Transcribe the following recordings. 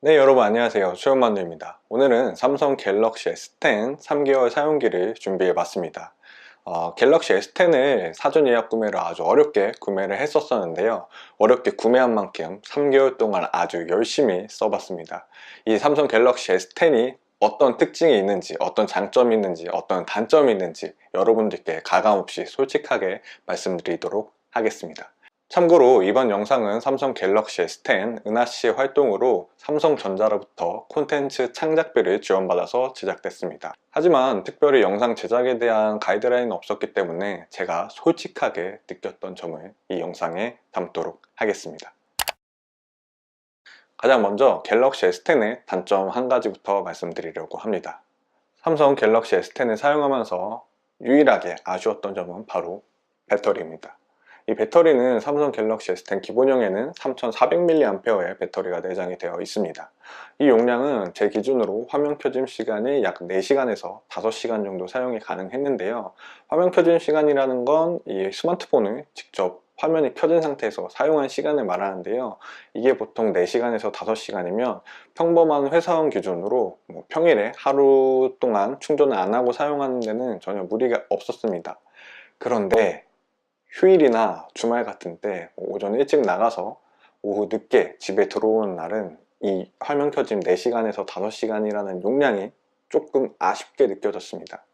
네, 여러분 안녕하세요. 수영만두입니다. 오늘은 삼성 갤럭시 S10 3개월 사용기를 준비해 봤습니다. 갤럭시 S10을 사전 예약 구매를 아주 어렵게 구매를 했었는데요. 어렵게 구매한 만큼 3개월 동안 아주 열심히 써봤습니다. 이 삼성 갤럭시 S10이 어떤 특징이 있는지, 어떤 장점이 있는지, 어떤 단점이 있는지 여러분들께 가감없이 솔직하게 말씀드리도록 하겠습니다. 참고로 이번 영상은 삼성 갤럭시 S10 은하씨 활동으로 삼성전자로부터 콘텐츠 창작비를 지원받아서 제작됐습니다. 하지만 특별히 영상 제작에 대한 가이드라인은 없었기 때문에 제가 솔직하게 느꼈던 점을 이 영상에 담도록 하겠습니다. 가장 먼저 갤럭시 S10의 단점 한 가지부터 말씀드리려고 합니다. 삼성 갤럭시 S10을 사용하면서 유일하게 아쉬웠던 점은 바로 배터리입니다. 이 배터리는 삼성 갤럭시 S10 기본형에는 3400mAh의 배터리가 내장이 되어 있습니다. 이 용량은 제 기준으로 화면 켜짐 시간이 약 4시간에서 5시간 정도 사용이 가능했는데요. 화면 켜짐 시간이라는 건 이 스마트폰을 직접 화면이 켜진 상태에서 사용한 시간을 말하는데요. 이게 보통 4시간에서 5시간이면 평범한 회사원 기준으로 평일에 하루 동안 충전을 안 하고 사용하는 데는 전혀 무리가 없었습니다. 그런데 휴일이나 주말 같은 때 오전 일찍 나가서 오후 늦게 집에 들어오는 날은 이 화면 켜짐 4시간에서 5시간이라는 용량이 조금 아쉽게 느껴졌습니다.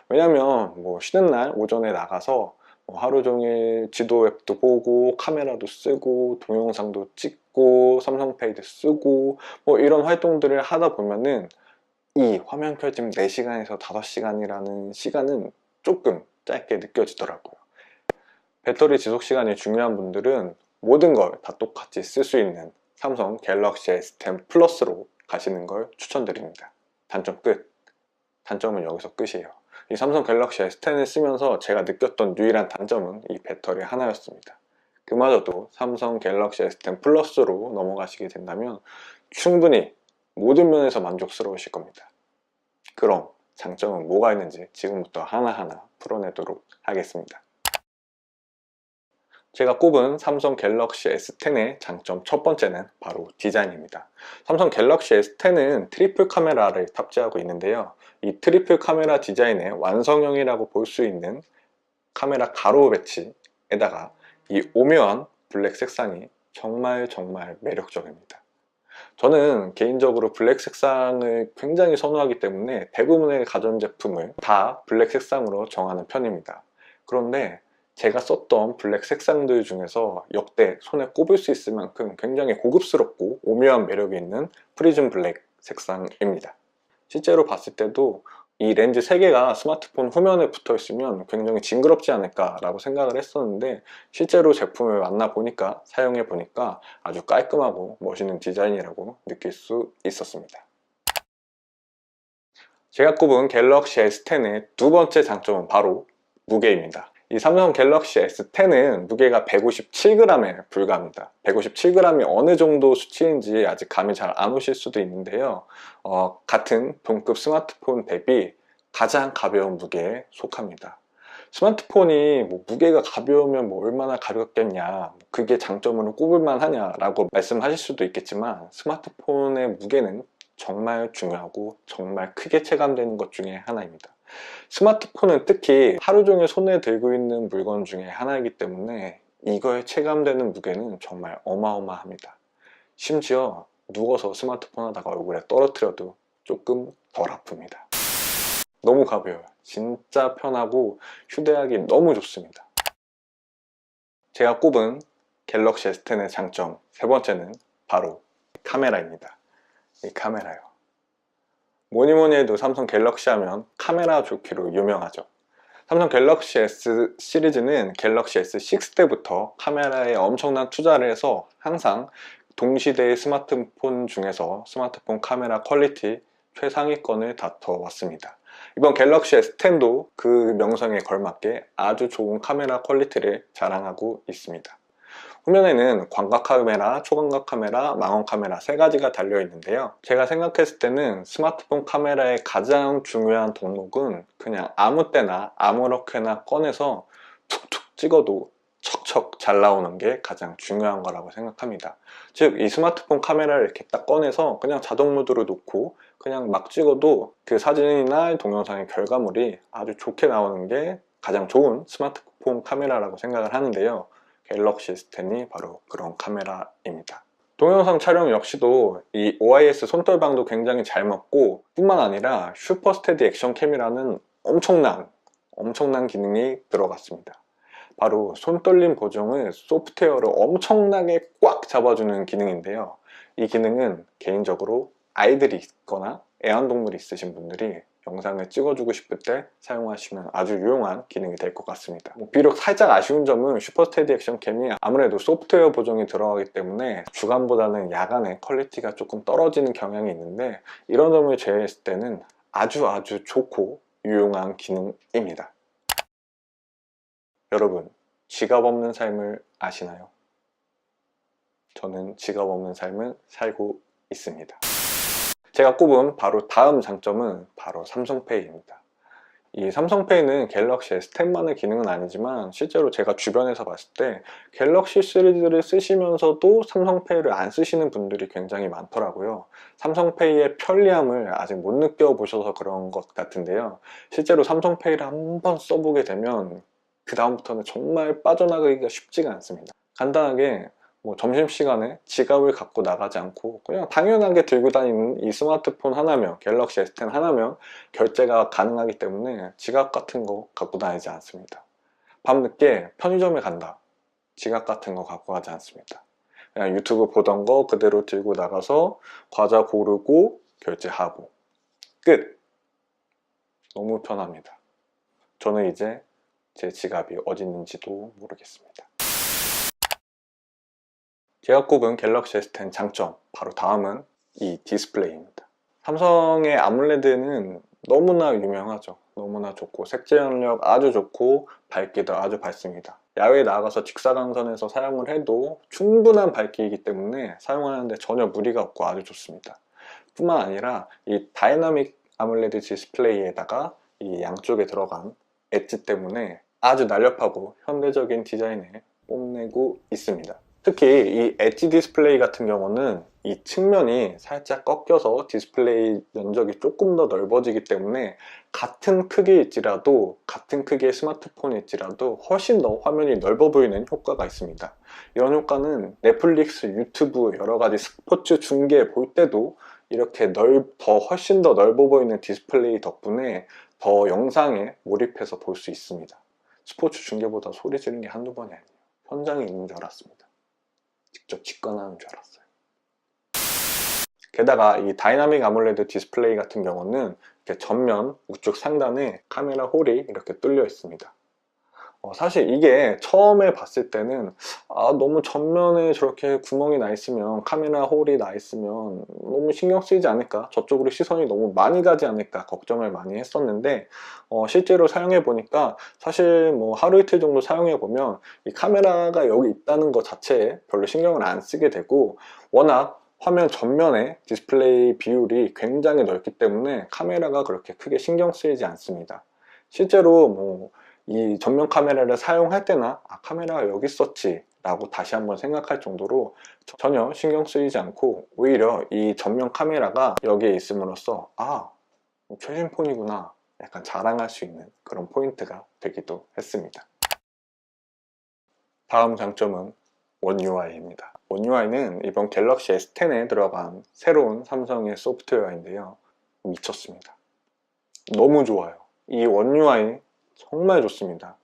왜냐면 쉬는 날 오전에 나가서 하루 종일 지도 앱도 보고 카메라도 쓰고 동영상도 찍고 삼성페이도 쓰고 이런 활동들을 하다 보면은 이 화면 켜짐 4시간에서 5시간이라는 시간은 조금 짧게 느껴지더라고요. 배터리 지속시간이 중요한 분들은 모든 걸 다 똑같이 쓸 수 있는 삼성 갤럭시 S10 플러스로 가시는 걸 추천드립니다. 단점 끝. 단점은 여기서 끝이에요. 이 삼성 갤럭시 S10을 쓰면서 제가 느꼈던 유일한 단점은 이 배터리 하나였습니다. 그마저도 삼성 갤럭시 S10 플러스로 넘어가시게 된다면 충분히 모든 면에서 만족스러우실 겁니다. 그럼 장점은 뭐가 있는지 지금부터 하나하나 풀어내도록 하겠습니다. 제가 꼽은 삼성 갤럭시 S10의 장점 첫 번째는 바로 디자인입니다. 삼성 갤럭시 S10은 트리플 카메라를 탑재하고 있는데요. 이 트리플 카메라 디자인의 완성형이라고 볼 수 있는 카메라 가로 배치에다가 이 오묘한 블랙 색상이 정말 매력적입니다. 저는 개인적으로 블랙 색상을 굉장히 선호하기 때문에 대부분의 가전제품을 다 블랙 색상으로 정하는 편입니다. 그런데 제가 썼던 블랙 색상들 중에서 역대 손에 꼽을 수 있을 만큼 굉장히 고급스럽고 오묘한 매력이 있는 프리즘 블랙 색상입니다. 실제로 봤을 때도 이 렌즈 3개가 스마트폰 후면에 붙어 있으면 굉장히 징그럽지 않을까 라고 생각을 했었는데 실제로 제품을 만나보니까 사용해보니까 아주 깔끔하고 멋있는 디자인이라고 느낄 수 있었습니다. 제가 꼽은 갤럭시 S10의 두 번째 장점은 바로 무게입니다. 이 삼성 갤럭시 S10은 무게가 157g에 불과합니다. 157g이 어느 정도 수치인지 아직 감이 잘 안 오실 수도 있는데요. 같은 동급 스마트폰 대비 가장 가벼운 무게에 속합니다. 스마트폰이 무게가 가벼우면 얼마나 가볍겠냐, 그게 장점으로 꼽을 만하냐 라고 말씀하실 수도 있겠지만 스마트폰의 무게는 정말 중요하고 정말 크게 체감되는 것 중에 하나입니다. 스마트폰은 특히 하루 종일 손에 들고 있는 물건 중에 하나이기 때문에 이거에 체감되는 무게는 정말 어마어마합니다. 심지어 누워서 스마트폰 하다가 얼굴에 떨어뜨려도 조금 덜 아픕니다. 너무 가벼워요. 진짜 편하고 휴대하기 너무 좋습니다. 제가 꼽은 갤럭시 S10의 장점 세 번째는 바로 카메라입니다. 이 카메라요. 뭐니뭐니 해도 삼성 갤럭시 하면 카메라 좋기로 유명하죠. 삼성 갤럭시 S 시리즈는 갤럭시 S6 때부터 카메라에 엄청난 투자를 해서 항상 동시대의 스마트폰 중에서 스마트폰 카메라 퀄리티 최상위권을 다퉈왔습니다. 이번 갤럭시 S10도 그 명성에 걸맞게 아주 좋은 카메라 퀄리티를 자랑하고 있습니다. 후면에는 광각 카메라, 초광각 카메라, 망원 카메라 세 가지가 달려 있는데요. 제가 생각했을 때는 스마트폰 카메라의 가장 중요한 덕목은 그냥 아무 때나 아무렇게나 꺼내서 툭툭 찍어도 척척 잘 나오는 게 가장 중요한 거라고 생각합니다. 즉 이 스마트폰 카메라를 이렇게 딱 꺼내서 그냥 자동 모드로 놓고 그냥 막 찍어도 그 사진이나 동영상의 결과물이 아주 좋게 나오는 게 가장 좋은 스마트폰 카메라라고 생각을 하는데요. 갤럭시 S10이 바로 그런 카메라입니다. 동영상 촬영 역시도 이 OIS 손떨방도 굉장히 잘 맞고 뿐만 아니라 슈퍼 스테디 액션 캠이라는 엄청난 기능이 들어갔습니다. 바로 손떨림 보정을 소프트웨어로 엄청나게 꽉 잡아주는 기능인데요. 이 기능은 개인적으로 아이들이 있거나 애완동물이 있으신 분들이 영상을 찍어주고 싶을 때 사용하시면 아주 유용한 기능이 될 것 같습니다. 비록 살짝 아쉬운 점은 슈퍼 스테디 액션 캠이 아무래도 소프트웨어 보정이 들어가기 때문에 주간보다는 야간에 퀄리티가 조금 떨어지는 경향이 있는데 이런 점을 제외했을 때는 아주 좋고 유용한 기능입니다. 여러분, 지갑 없는 삶을 아시나요? 저는 지갑 없는 삶을 살고 있습니다. 제가 꼽은 바로 다음 장점은 바로 삼성페이입니다. 이 삼성페이는 갤럭시 S10만의 기능은 아니지만 실제로 제가 주변에서 봤을 때 갤럭시 시리즈를 쓰시면서도 삼성페이를 안 쓰시는 분들이 굉장히 많더라고요. 삼성페이의 편리함을 아직 못 느껴보셔서 그런 것 같은데요. 실제로 삼성페이를 한번 써보게 되면 그 다음부터는 정말 빠져나가기가 쉽지가 않습니다. 간단하게 점심시간에 지갑을 갖고 나가지 않고 그냥 당연하게 들고 다니는 이 스마트폰 하나면, 갤럭시 S10 하나면 결제가 가능하기 때문에 지갑 같은 거 갖고 다니지 않습니다. 밤늦게 편의점에 간다, 지갑 같은 거 갖고 가지 않습니다. 그냥 유튜브 보던 거 그대로 들고 나가서 과자 고르고 결제하고 끝! 너무 편합니다. 저는 이제 제 지갑이 어디 있는지도 모르겠습니다. 제가 꼽은 갤럭시 S10 장점, 바로 다음은 이 디스플레이입니다. 삼성의 아몰레드는 너무나 유명하죠. 너무나 좋고 색재현력 아주 좋고 밝기도 아주 밝습니다. 야외에 나가서 직사광선에서 사용을 해도 충분한 밝기이기 때문에 사용하는데 전혀 무리가 없고 아주 좋습니다. 뿐만 아니라 이 다이나믹 아몰레드 디스플레이에다가 이 양쪽에 들어간 엣지 때문에 아주 날렵하고 현대적인 디자인을 뽐내고 있습니다. 특히 이 엣지 디스플레이 같은 경우는 이 측면이 살짝 꺾여서 디스플레이 면적이 조금 더 넓어지기 때문에 같은 크기일지라도, 같은 크기의 스마트폰일지라도 훨씬 더 화면이 넓어 보이는 효과가 있습니다. 이런 효과는 넷플릭스, 유튜브, 여러가지 스포츠 중계 볼 때도 이렇게 훨씬 더 넓어 보이는 디스플레이 덕분에 더 영상에 몰입해서 볼 수 있습니다. 스포츠 중계보다 소리 지르는 게 한두 번이 아니에요. 현장에 있는 줄 알았습니다. 직접 직관하는 줄 알았어요. 게다가 이 다이나믹 아몰레드 디스플레이 같은 경우는 이렇게 전면 우측 상단에 카메라 홀이 이렇게 뚫려 있습니다. 사실 이게 처음에 봤을 때는 너무 전면에 저렇게 구멍이 나 있으면, 카메라 홀이 나 있으면 너무 신경 쓰이지 않을까, 저쪽으로 시선이 너무 많이 가지 않을까 걱정을 많이 했었는데 실제로 사용해 보니까 사실 하루 이틀 정도 사용해 보면 이 카메라가 여기 있다는 것 자체에 별로 신경을 안 쓰게 되고, 워낙 화면 전면에 디스플레이 비율이 굉장히 넓기 때문에 카메라가 그렇게 크게 신경 쓰이지 않습니다. 실제로 이 전면 카메라를 사용할 때나 카메라가 여기 있었지 라고 다시 한번 생각할 정도로 전혀 신경 쓰이지 않고, 오히려 이 전면 카메라가 여기에 있음으로써 최신 폰이구나 약간 자랑할 수 있는 그런 포인트가 되기도 했습니다. 다음 장점은 원 UI입니다. 원 UI는 이번 갤럭시 S10에 들어간 새로운 삼성의 소프트웨어인데요, 미쳤습니다. 너무 좋아요. 이 원 UI 정말 좋습니다.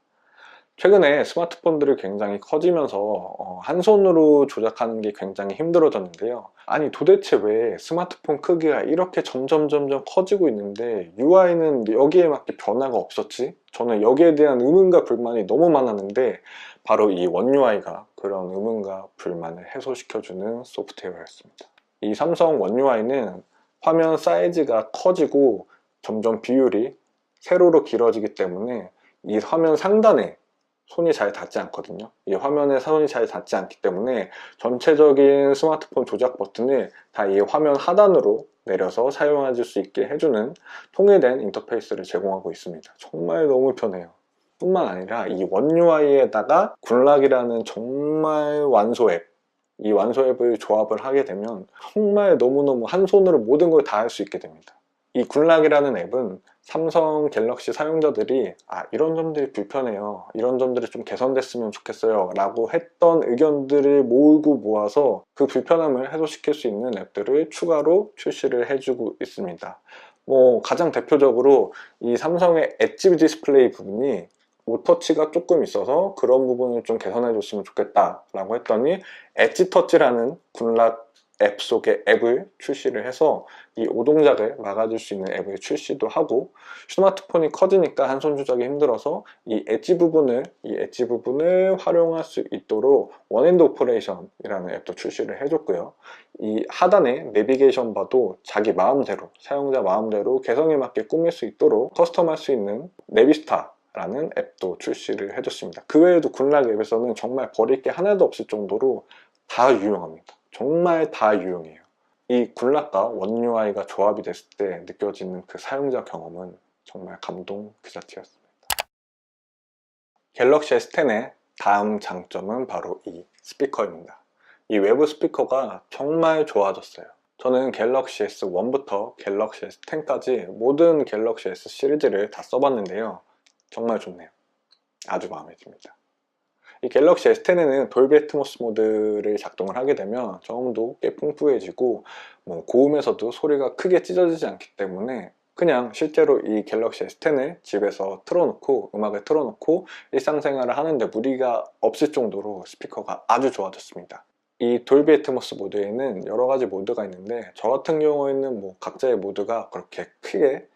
최근에 스마트폰들이 굉장히 커지면서 한 손으로 조작하는 게 굉장히 힘들어졌는데요. 아니 도대체 왜 스마트폰 크기가 이렇게 점점 커지고 있는데 UI는 여기에 맞게 변화가 없었지? 저는 여기에 대한 의문과 불만이 너무 많았는데 바로 이 원 UI가 그런 의문과 불만을 해소시켜주는 소프트웨어였습니다. 이 삼성 원 UI는 화면 사이즈가 커지고 점점 비율이 세로로 길어지기 때문에 이 화면 상단에 손이 잘 닿지 않거든요. 이 화면에 손이 잘 닿지 않기 때문에 전체적인 스마트폰 조작 버튼을 다 이 화면 하단으로 내려서 사용할 수 있게 해주는 통일된 인터페이스를 제공하고 있습니다. 정말 너무 편해요. 뿐만 아니라 이 원 UI에다가 굴락이라는 정말 완소 앱, 이 완소 앱을 조합을 하게 되면 정말 너무너무 한 손으로 모든 걸 다 할 수 있게 됩니다. 이 굴락이라는 앱은 삼성 갤럭시 사용자들이 이런 점들이 불편해요, 이런 점들이 좀 개선됐으면 좋겠어요 라고 했던 의견들을 모으고 모아서 그 불편함을 해소시킬 수 있는 앱들을 추가로 출시를 해주고 있습니다. 가장 대표적으로 이 삼성의 엣지 디스플레이 부분이 오터치가 조금 있어서 그런 부분을 좀 개선해 줬으면 좋겠다 라고 했더니 엣지 터치라는 굴락 앱 속의 앱을 출시를 해서 이 오동작을 막아줄 수 있는 앱을 출시도 하고, 스마트폰이 커지니까 한 손 조작이 힘들어서 이 엣지 부분을 활용할 수 있도록 원핸드 오퍼레이션이라는 앱도 출시를 해줬고요. 이 하단에 내비게이션 바도 자기 마음대로, 사용자 마음대로 개성에 맞게 꾸밀 수 있도록 커스텀할 수 있는 내비스타 라는 앱도 출시를 해줬습니다. 그 외에도 굴락 앱에서는 정말 버릴 게 하나도 없을 정도로 다 유용합니다. 정말 다 유용해요. 이 굴락과 원 UI가 조합이 됐을 때 느껴지는 그 사용자 경험은 정말 감동 그 자체였습니다. 갤럭시 S10의 다음 장점은 바로 이 스피커입니다. 이 외부 스피커가 정말 좋아졌어요. 저는 갤럭시 S1부터 갤럭시 S10까지 모든 갤럭시 S 시리즈를 다 써봤는데요. 정말 좋네요. 아주 마음에 듭니다. 이 갤럭시 S10에는 돌비 애트모스 모드를 작동을 하게 되면 저음도 꽤 풍부해지고 고음에서도 소리가 크게 찢어지지 않기 때문에 그냥 실제로 이 갤럭시 S10을 집에서 틀어놓고 음악을 틀어놓고 일상생활을 하는데 무리가 없을 정도로 스피커가 아주 좋아졌습니다. 이 돌비 애트모스 모드에는 여러 가지 모드가 있는데 저 같은 경우에는 각자의 모드가 그렇게 크게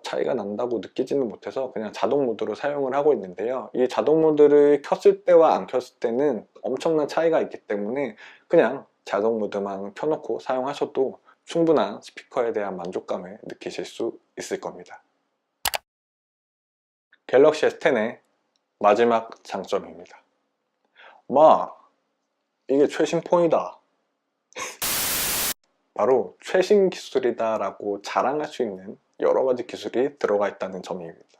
차이가 난다고 느끼지는 못해서 그냥 자동 모드로 사용을 하고 있는데요. 이 자동 모드를 켰을 때와 안 켰을 때는 엄청난 차이가 있기 때문에 그냥 자동 모드만 켜놓고 사용하셔도 충분한 스피커에 대한 만족감을 느끼실 수 있을 겁니다. 갤럭시 S10의 마지막 장점입니다. 이게 최신 폰이다, 바로 최신 기술이다 라고 자랑할 수 있는 여러가지 기술이 들어가 있다는 점입니다.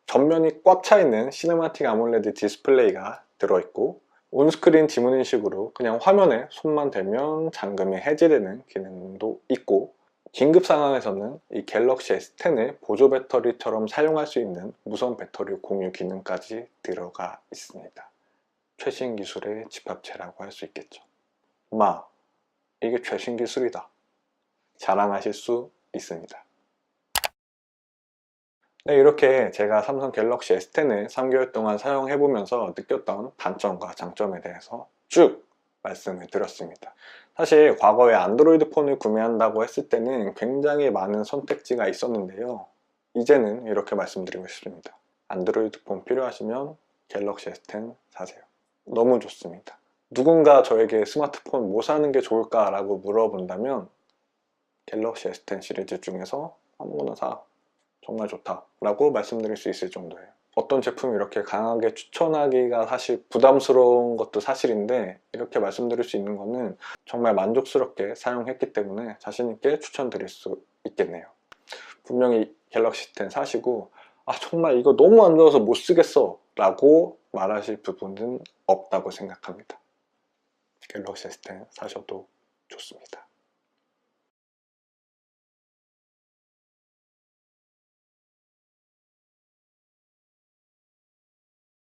전면이 꽉 차있는 시네마틱 아몰레드 디스플레이가 들어있고, 온스크린 지문 인식으로 그냥 화면에 손만 대면 잠금이 해제되는 기능도 있고, 긴급 상황에서는 이 갤럭시 S10을 보조 배터리처럼 사용할 수 있는 무선 배터리 공유 기능까지 들어가 있습니다. 최신 기술의 집합체라고 할 수 있겠죠. 이게 최신 기술이다, 자랑하실 수 있습니다. 네, 이렇게 제가 삼성 갤럭시 S10을 3개월 동안 사용해보면서 느꼈던 단점과 장점에 대해서 쭉 말씀을 드렸습니다. 사실 과거에 안드로이드 폰을 구매한다고 했을 때는 굉장히 많은 선택지가 있었는데요. 이제는 이렇게 말씀드리고 싶습니다. 안드로이드 폰 필요하시면 갤럭시 S10 사세요. 너무 좋습니다. 누군가 저에게 스마트폰 뭐 사는 게 좋을까 라고 물어본다면 갤럭시 S10 시리즈 중에서 아무거나 사, 정말 좋다 라고 말씀드릴 수 있을 정도예요. 어떤 제품을 이렇게 강하게 추천하기가 사실 부담스러운 것도 사실인데, 이렇게 말씀드릴 수 있는 거는 정말 만족스럽게 사용했기 때문에 자신있게 추천드릴 수 있겠네요. 분명히 갤럭시 10 사시고 정말 이거 너무 안 좋아서 못 쓰겠어 라고 말하실 부분은 없다고 생각합니다. 갤럭시 S10 사셔도 좋습니다.